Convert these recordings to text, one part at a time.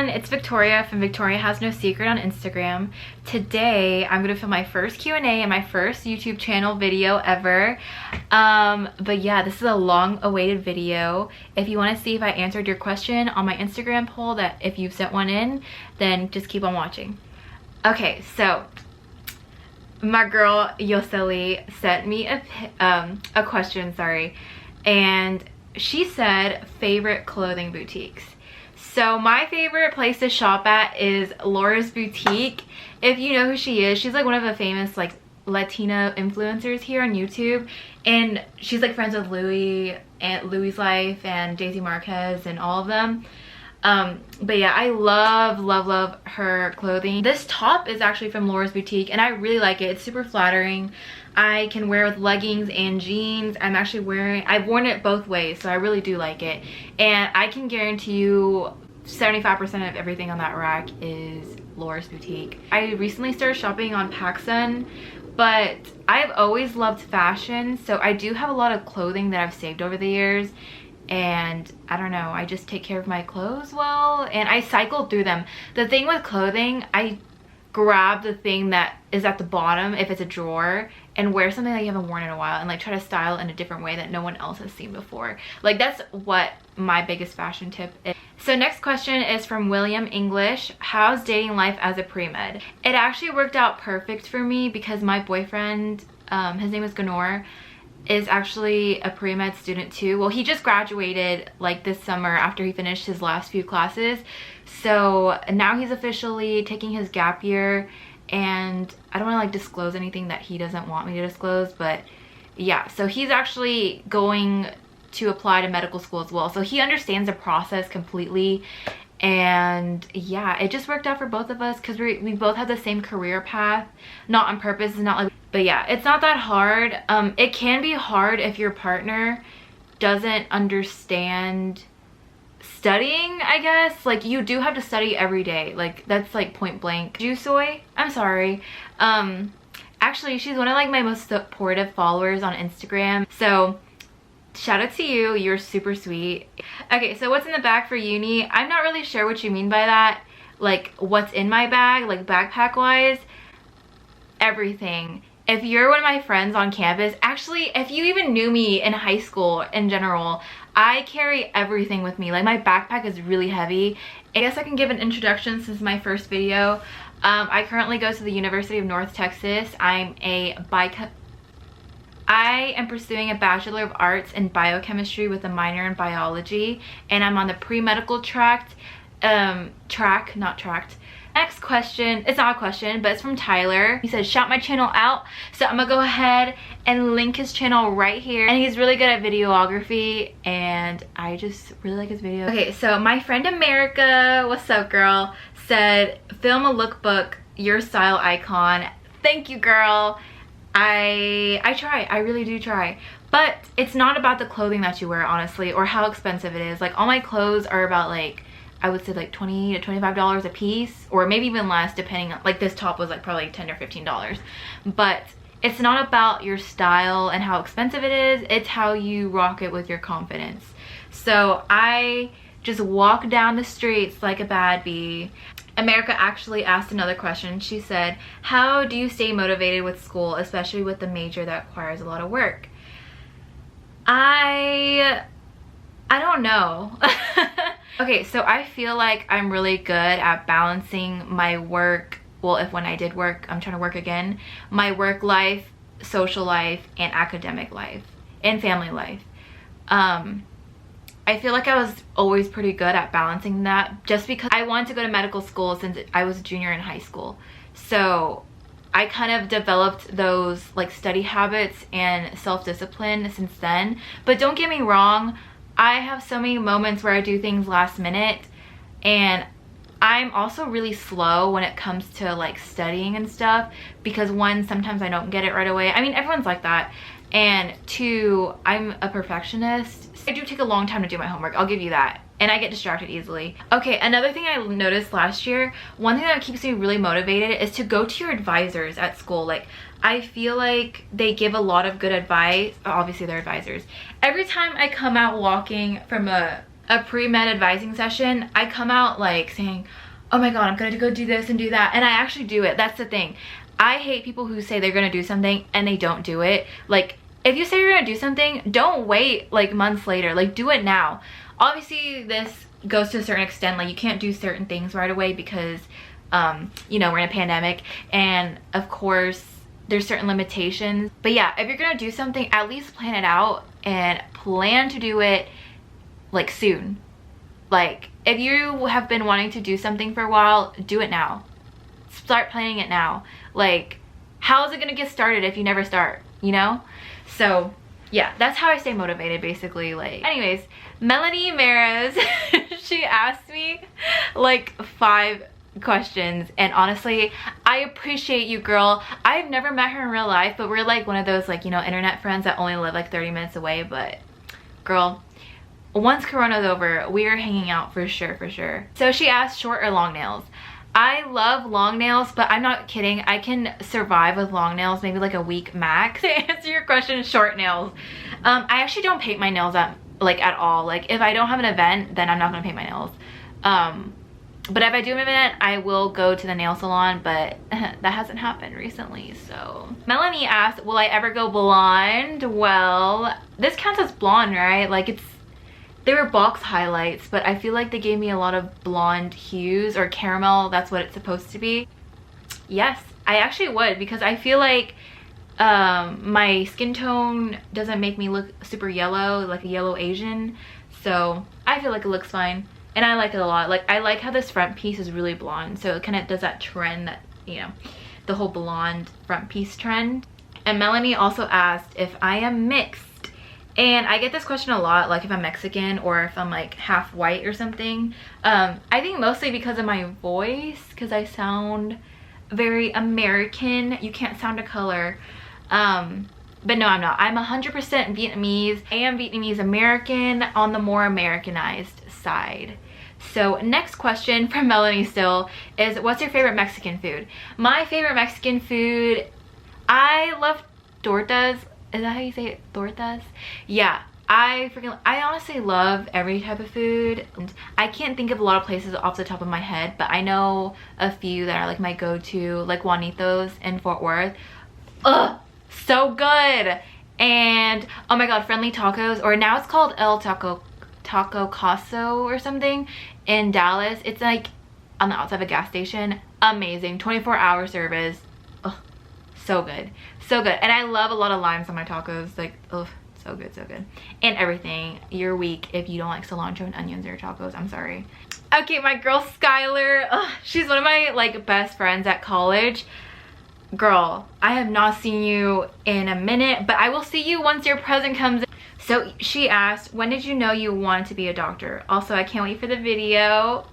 everyone, it's Victoria from Victoria Has No Secret on Instagram. Today I'm gonna film my first Q&A and my first YouTube channel video ever. But yeah, this is a long awaited video. If you want to see if I answered your question on my Instagram poll, that if you've sent one in, then just keep on watching. Okay, so my girl Yoseli sent me a question, and she said favorite clothing boutiques. So my favorite place to shop at is Laura's Boutique. If you know who she is, she's like one of the famous like Latina influencers here on YouTube, and she's like friends with Louis and Louis Life and Daisy Marquez and all of them. But yeah, I love her clothing. This top is actually from Laura's Boutique and I really like it. It's super flattering. I can wear with leggings and jeans. I've worn it both ways, so I really do like it. And I can guarantee you 75% of everything on that rack is Laura's Boutique. I recently started shopping on PacSun, but I've always loved fashion, so I do have a lot of clothing that I've saved over the years. And I don't know, I just take care of my clothes well, and I cycle through them. The thing with clothing, I grab the thing that is at the bottom if it's a drawer and wear something that you haven't worn in a while and like try to style in a different way that no one else has seen before. Like that's what my biggest fashion tip is. So next question is from William English. How's dating life as a pre-med? It actually worked out perfect for me because my boyfriend, his name is Ganor, is actually a pre-med student too. Well, he just graduated like this summer after he finished his last few classes. So now he's officially taking his gap year, and I don't want to like disclose anything that he doesn't want me to disclose, but yeah, so he's actually going to apply to medical school as well. So he understands the process completely, and yeah, it just worked out for both of us because we both have the same career path. Not on purpose, it's not like, but yeah, it's not that hard. It can be hard if your partner doesn't understand studying, I guess. Like you do have to study every day, like that's like point blank. Jusoy, I'm sorry. Actually she's one of like my most supportive followers on Instagram, so shout out to you, you're super sweet. Okay, so what's in the bag for uni? I'm not really sure what you mean by that. Like what's in my bag, like backpack wise? Everything. If you're one of my friends on campus, actually if you even knew me in high school in general, I carry everything with me. Like my backpack is really heavy. I guess I can give an introduction since my first video. I currently go to the University of North Texas. I am pursuing a Bachelor of Arts in Biochemistry with a minor in Biology, and I'm on the pre-medical track. Next question, it's not a question, but it's from Tyler. He said, shout my channel out. So I'm gonna go ahead and link his channel right here. And he's really good at videography, and I just really like his videos. Okay, so my friend America, what's up girl, said, film a lookbook, your style icon. Thank you girl. I try, I really do try. But it's not about the clothing that you wear, honestly, or how expensive it is. Like all my clothes are about like, I would say like $20 to $25 a piece, or maybe even less depending on, like this top was like probably $10 or $15. But it's not about your style and how expensive it is, it's how you rock it with your confidence. So I just walk down the streets like a bad bee. America actually asked another question. She said, how do you stay motivated with school, especially with the major that requires a lot of work? I don't know. Okay, so I feel like I'm really good at balancing my work, well, when I did work, I'm trying to work again, my work life, social life, and academic life, and family life. I feel like I was always pretty good at balancing that, just because I wanted to go to medical school since I was a junior in high school. So I kind of developed those like study habits and self-discipline since then. But don't get me wrong, I have so many moments where I do things last minute, and I'm also really slow when it comes to like studying and stuff, because one, sometimes I don't get it right away. I mean, everyone's like that. And two, I'm a perfectionist. I do take a long time to do my homework, I'll give you that. And I get distracted easily. Okay, another thing I noticed last year, one thing that keeps me really motivated is to go to your advisors at school. Like, I feel like they give a lot of good advice. Obviously, they're advisors. Every time I come out walking from a a pre-med advising session, I come out like saying, oh my god, I'm gonna go do this and do that, and I actually do it. That's the thing. I hate people who say they're gonna do something and they don't do it. Like, if you say you're gonna do something, don't wait like months later. Like, do it now. Obviously this goes to a certain extent, like you can't do certain things right away because you know, we're in a pandemic, and of course there's certain limitations. But yeah, if you're gonna do something, at least plan it out and plan to do it like soon. Like, if you have been wanting to do something for a while, do it now. Start planning it now. Like, how is it gonna get started if you never start, you know? So yeah, that's how I stay motivated, basically. Like, anyways, Melanie Maris, she asked me like 5 questions, and honestly, I appreciate you, girl. I've never met her in real life, but we're like one of those, like, you know, internet friends that only live like 30 minutes away. But girl, once Corona's over, we are hanging out for sure, for sure. So she asked, short or long nails? I love long nails, but I'm not kidding. I can survive with long nails maybe like a week max. To answer your question, short nails. I actually don't paint my nails at all. Like, if I don't have an event, then I'm not gonna paint my nails. But if I do an event, I will go to the nail salon, but that hasn't happened recently. So Melanie asked, will I ever go blonde? Well, this counts as blonde, right? Like, they were box highlights, but I feel like they gave me a lot of blonde hues, or caramel. That's what it's supposed to be. Yes, I actually would, because I feel like my skin tone doesn't make me look super yellow, like a yellow Asian. So I feel like it looks fine, and I like it a lot. Like, I like how this front piece is really blonde, so it kind of does that trend that, you know, the whole blonde front piece trend. And Melanie also asked if I am mixed. And I get this question a lot, like if I'm Mexican or if I'm like half white or something. I think mostly because of my voice, because I sound very American. You can't sound a color. But no, I'm not. I'm 100% Vietnamese. I am Vietnamese American, on the more Americanized side. So next question from Melanie still is, what's your favorite Mexican food? My favorite Mexican food, I love tortas. Is that how you say it? Tortas? Yeah, I honestly love every type of food. And I can't think of a lot of places off the top of my head, but I know a few that are like my go-to, like Juanitos in Fort Worth. Ugh, so good. And oh my god, Friendly Tacos, or now it's called El Taco Caso or something, in Dallas. It's like on the outside of a gas station. Amazing. 24-hour service. Ugh, so good, so good. And I love a lot of limes on my tacos. Like, oh, so good, so good. And everything. You're weak if you don't like cilantro and onions in your tacos. I'm sorry. Okay, my girl Skylar, ugh, she's one of my like best friends at college. Girl, I have not seen you in a minute, but I will see you once your present comes in. So she asked, when did you know you wanted to be a doctor? Also, I can't wait for the video.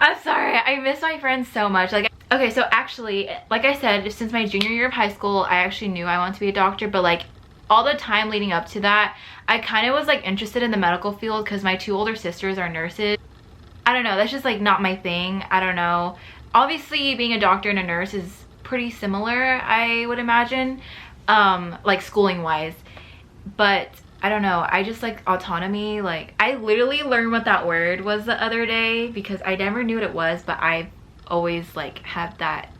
I'm sorry, I miss my friends so much. Like, okay, so actually, like I said, since my junior year of high school, I actually knew I wanted to be a doctor, but like all the time leading up to that, I kind of was like interested in the medical field because my 2 older sisters are nurses. I don't know, that's just like not my thing. I don't know. Obviously, being a doctor and a nurse is pretty similar, I would imagine, like schooling wise. But I don't know, I just like autonomy. Like, I literally learned what that word was the other day because I never knew what it was, but I've always like had that,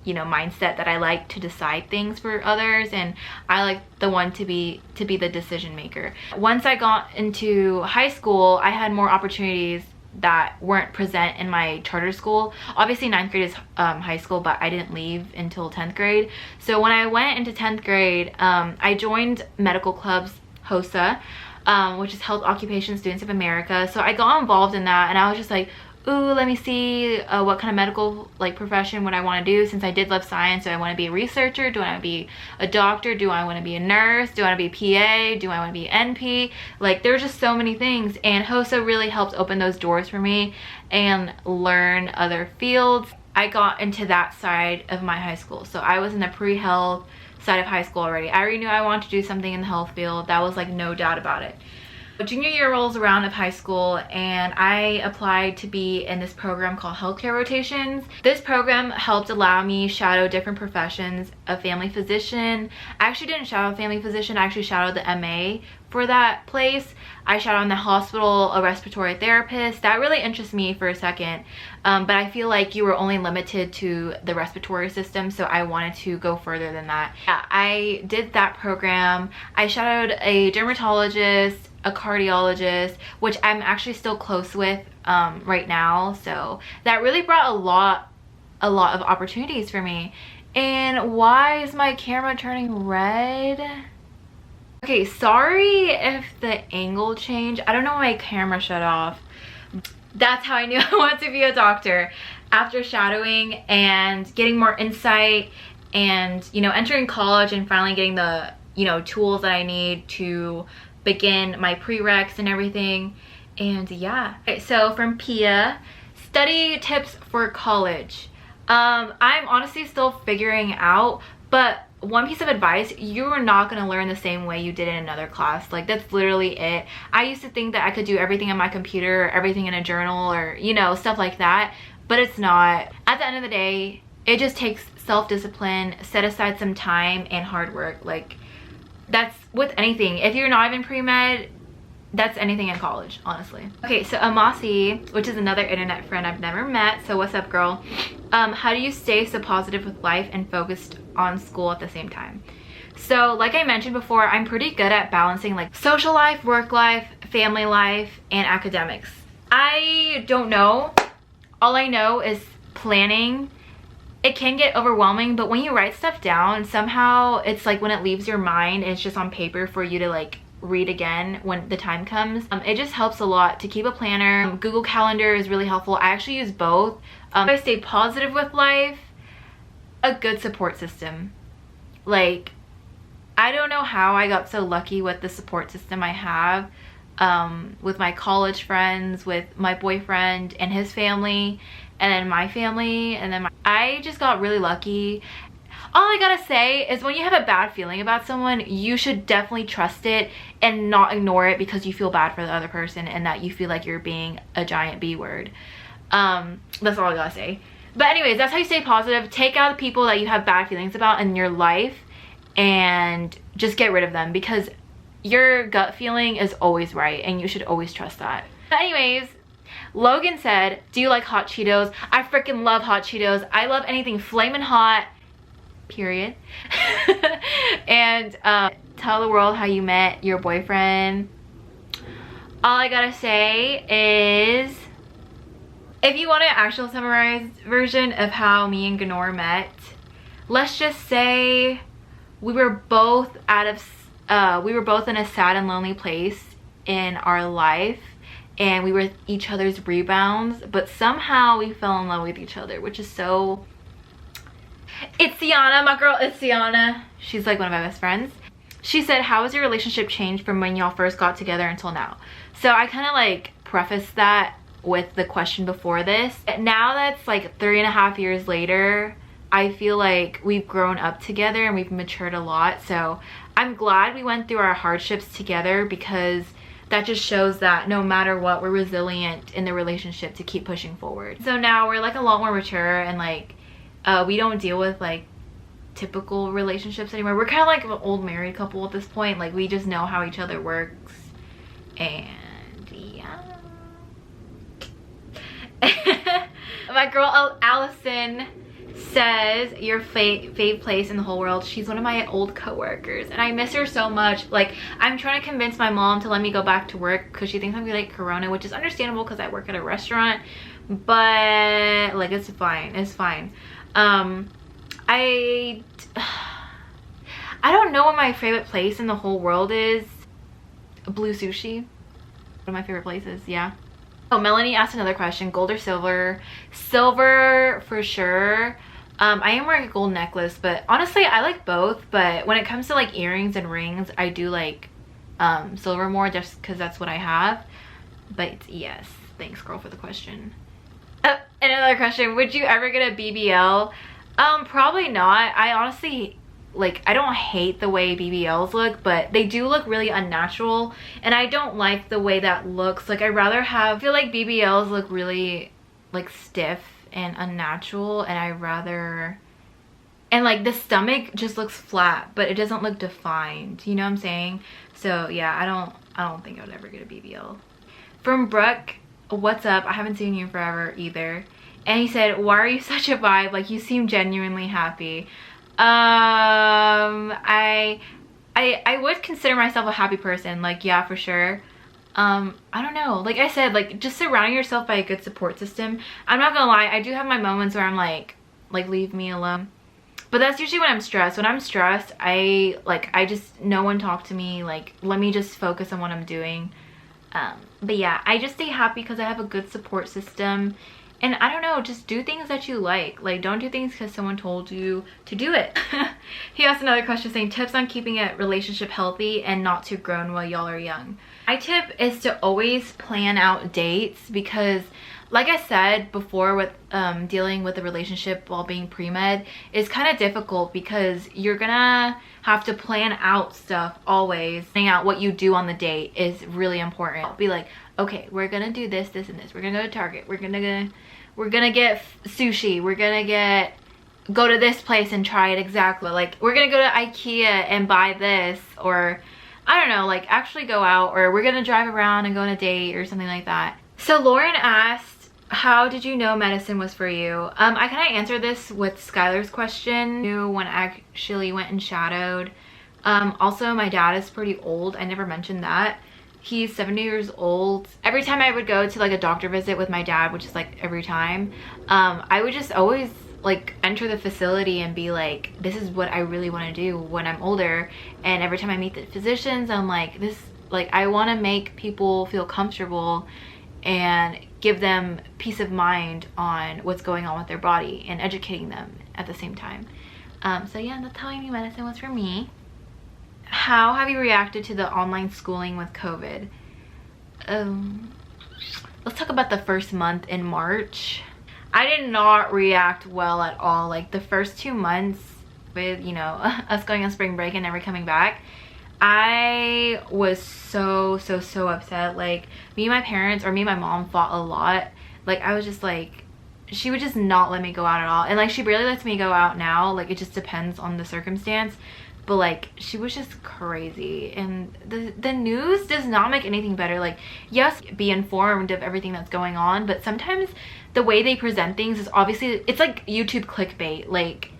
you know, mindset that I like to decide things for others, and I like the one to be the decision maker. Once I got into high school, I had more opportunities that weren't present in my charter school. Obviously 9th grade is high school, but I didn't leave until 10th grade. So when I went into 10th grade, I joined medical clubs, HOSA, which is Health Occupation Students of America. So I got involved in that, and I was just like, ooh, let me see what kind of medical like profession would I want to do. Since I did love science, do I want to be a researcher? Do I want to be a doctor? Do I want to be a nurse? Do I want to be a PA? Do I want to be an NP? Like, there's just so many things, and HOSA really helped open those doors for me and learn other fields. I got into that side of my high school, so I was in the pre-health side of high school already. I already knew I wanted to do something in the health field. That was like no doubt about it. Junior year rolls around of high school, and I applied to be in this program called Healthcare Rotations. This program helped allow me shadow different professions. A family physician. I actually didn't shadow a family physician. I actually shadowed the MA for that place. I shadowed in the hospital a respiratory therapist. That really interests me for a second, but I feel like you were only limited to the respiratory system, so I wanted to go further than that. Yeah, I did that program. I shadowed a dermatologist, a cardiologist, which I'm actually still close with right now, so that really brought a lot of opportunities for me. And why is my camera turning red? Okay, sorry if the angle changed. I don't know why my camera shut off. That's how I knew I wanted to be a doctor. After shadowing and getting more insight and, you know, entering college and finally getting the, you know, tools that I need to begin my prereqs and everything. And yeah. Okay, so from Pia, study tips for college. I'm honestly still figuring out, but one piece of advice, you are not going to learn the same way you did in another class. Like, that's literally it. I used to think that I could do everything on my computer, everything in a journal, or, you know, stuff like that, but it's not. At the end of the day, it just takes self-discipline, set aside some time, and hard work. Like, that's with anything. If you're not even pre-med, that's anything in college, honestly. Okay, so Amasi, which is another internet friend I've never met, so what's up, girl? How do you stay so positive with life and focused on school at the same time? So like I mentioned before, I'm pretty good at balancing like social life, work life, family life, and academics. I don't know. All I know is planning. It can get overwhelming, but when you write stuff down, somehow it's like when it leaves your mind and it's just on paper for you to like read again when the time comes. It just helps a lot to keep a planner. Google Calendar is really helpful. I actually use both. I stay positive with life. A good support system. Like, I don't know how I got so lucky with the support system I have, with my college friends, with my boyfriend and his family, and then my family, and then I just got really lucky. All I gotta say is when you have a bad feeling about someone, you should definitely trust it and not ignore it because you feel bad for the other person and that you feel like you're being a giant B word. That's all I gotta say. But anyways, that's how you stay positive. Take out the people that you have bad feelings about in your life and just get rid of them, because your gut feeling is always right and you should always trust that. But anyways, Logan said, do you like hot Cheetos? I freaking love hot Cheetos. I love anything flamin' hot, period. And tell the world how you met your boyfriend. All I gotta say is, if you want an actual summarized version of how me and Gnor met, let's just say we were both in a sad and lonely place in our life, and we were each other's rebounds, but somehow we fell in love with each other, which is so... It's Sienna, my girl, it's Sienna. She's like one of my best friends. She said, how has your relationship changed from when y'all first got together until now? So I kind of like prefaced that with the question before this. Now that's like 3.5 years later, I feel like we've grown up together and we've matured a lot. So I'm glad we went through our hardships together, because that just shows that no matter what, we're resilient in the relationship to keep pushing forward. So now we're like a lot more mature, and like we don't deal with like typical relationships anymore. We're kind of like an old married couple at this point. Like, we just know how each other works, and yeah. My girl Allison says, your fave place in the whole world. She's one of my old coworkers and I miss her so much. Like, I'm trying to convince my mom to let me go back to work because she thinks I'm gonna like corona, which is understandable because I work at a restaurant, but like, it's fine, it's fine. I don't know what my favorite place in the whole world is. Blue Sushi, one of my favorite places. Yeah. Oh, Melanie asked another question, gold or silver? Silver for sure. I am wearing a gold necklace, but honestly I like both, but when it comes to like earrings and rings, I do like silver more, just because that's what I have. But yes, thanks girl for the question. Another question, would you ever get a BBL? Probably not. I honestly, like, I don't hate the way BBLs look, but they do look really unnatural, and I don't like the way that looks. Like, I'd rather have, I feel like BBLs look really like stiff and unnatural, and I'd rather, and like the stomach just looks flat, but it doesn't look defined, you know what I'm saying? So yeah, I don't think I would ever get a BBL. From Brooke, what's up? I haven't seen you forever either. And he said, why are you such a vibe? Like, you seem genuinely happy. I would consider myself a happy person. Like, yeah, for sure. I don't know. Like I said, like, just surrounding yourself by a good support system. I'm not gonna lie, I do have my moments where I'm like leave me alone. But that's usually when I'm stressed. When I'm stressed, I just, no one talk to me. Like, let me just focus on what I'm doing. But yeah, I just stay happy because I have a good support system. And I don't know, just do things that you like. Like, don't do things because someone told you to do it. He asked another question saying, tips on keeping a relationship healthy and not too grown while y'all are young. My tip is to always plan out dates because, like I said before, with dealing with a relationship while being pre-med, it's kind of difficult because you're gonna have to plan out stuff always. Planning out what you do on the date is really important. Be like, okay, we're gonna do this, this, and this. We're gonna go to Target. We're gonna get sushi. We're gonna go to this place and try it exactly. Like, we're gonna go to IKEA and buy this, or I don't know, like actually go out, or we're gonna drive around and go on a date or something like that. So Lauren asked, how did you know medicine was for you? I kind of answered this with Skylar's question when I actually went and shadowed. Also, my dad is pretty old. I never mentioned that. He's 70 years old. Every time I would go to like a doctor visit with my dad, which is like every time, I would just always like enter the facility and be like, this is what I really want to do when I'm older. And every time I meet the physicians, I'm like, I want to make people feel comfortable and give them peace of mind on what's going on with their body and educating them at the same time. So yeah, that's how I knew medicine was for me. How have you reacted to the online schooling with COVID? Let's talk about the first month in March. I did not react well at all. Like, the first 2 months with, you know, us going on spring break and never coming back, I was so upset. Like, me and my parents, or me and my mom, fought a lot. Like, I was just like, she would just not let me go out at all. And like, she barely lets me go out now. Like, it just depends on the circumstance. But like, she was just crazy. And the news does not make anything better. Like, yes, be informed of everything that's going on, but sometimes the way they present things is obviously, it's like YouTube clickbait. Like,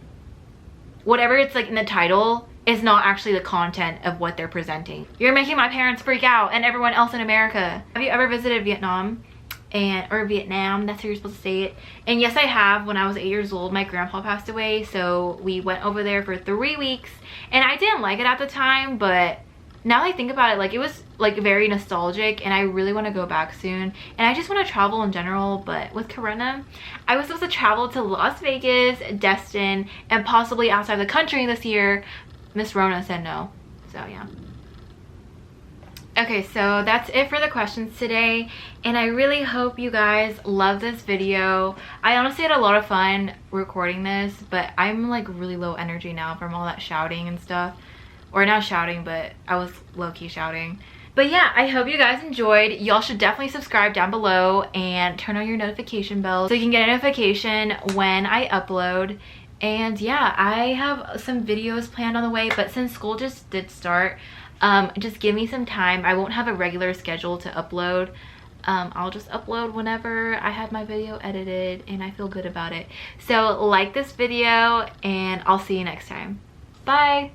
whatever it's like in the title is not actually the content of what they're presenting. You're making my parents freak out and everyone else in America. Have you ever visited Vietnam? Or Vietnam, that's how you're supposed to say it. And yes, I have. When I was 8 years old, my grandpa passed away, so we went over there for 3 weeks, and I didn't like it at the time, but now that I think about it, like, it was like very nostalgic, and I really want to go back soon. And I just want to travel in general, but with Corona, I was supposed to travel to Las Vegas, Destin, and possibly outside the country this year. Miss Rona said no, so yeah. Okay, so that's it for the questions today, and I really hope you guys love this video. I honestly had a lot of fun recording this, but I'm like really low energy now from all that shouting and stuff. Or not shouting, but I was low-key shouting. But yeah, I hope you guys enjoyed. Y'all should definitely subscribe down below and turn on your notification bell so you can get a notification when I upload. And yeah, I have some videos planned on the way, but since school just did start, just give me some time. I won't have a regular schedule to upload. I'll just upload whenever I have my video edited and I feel good about it. So like this video, and I'll see you next time. Bye.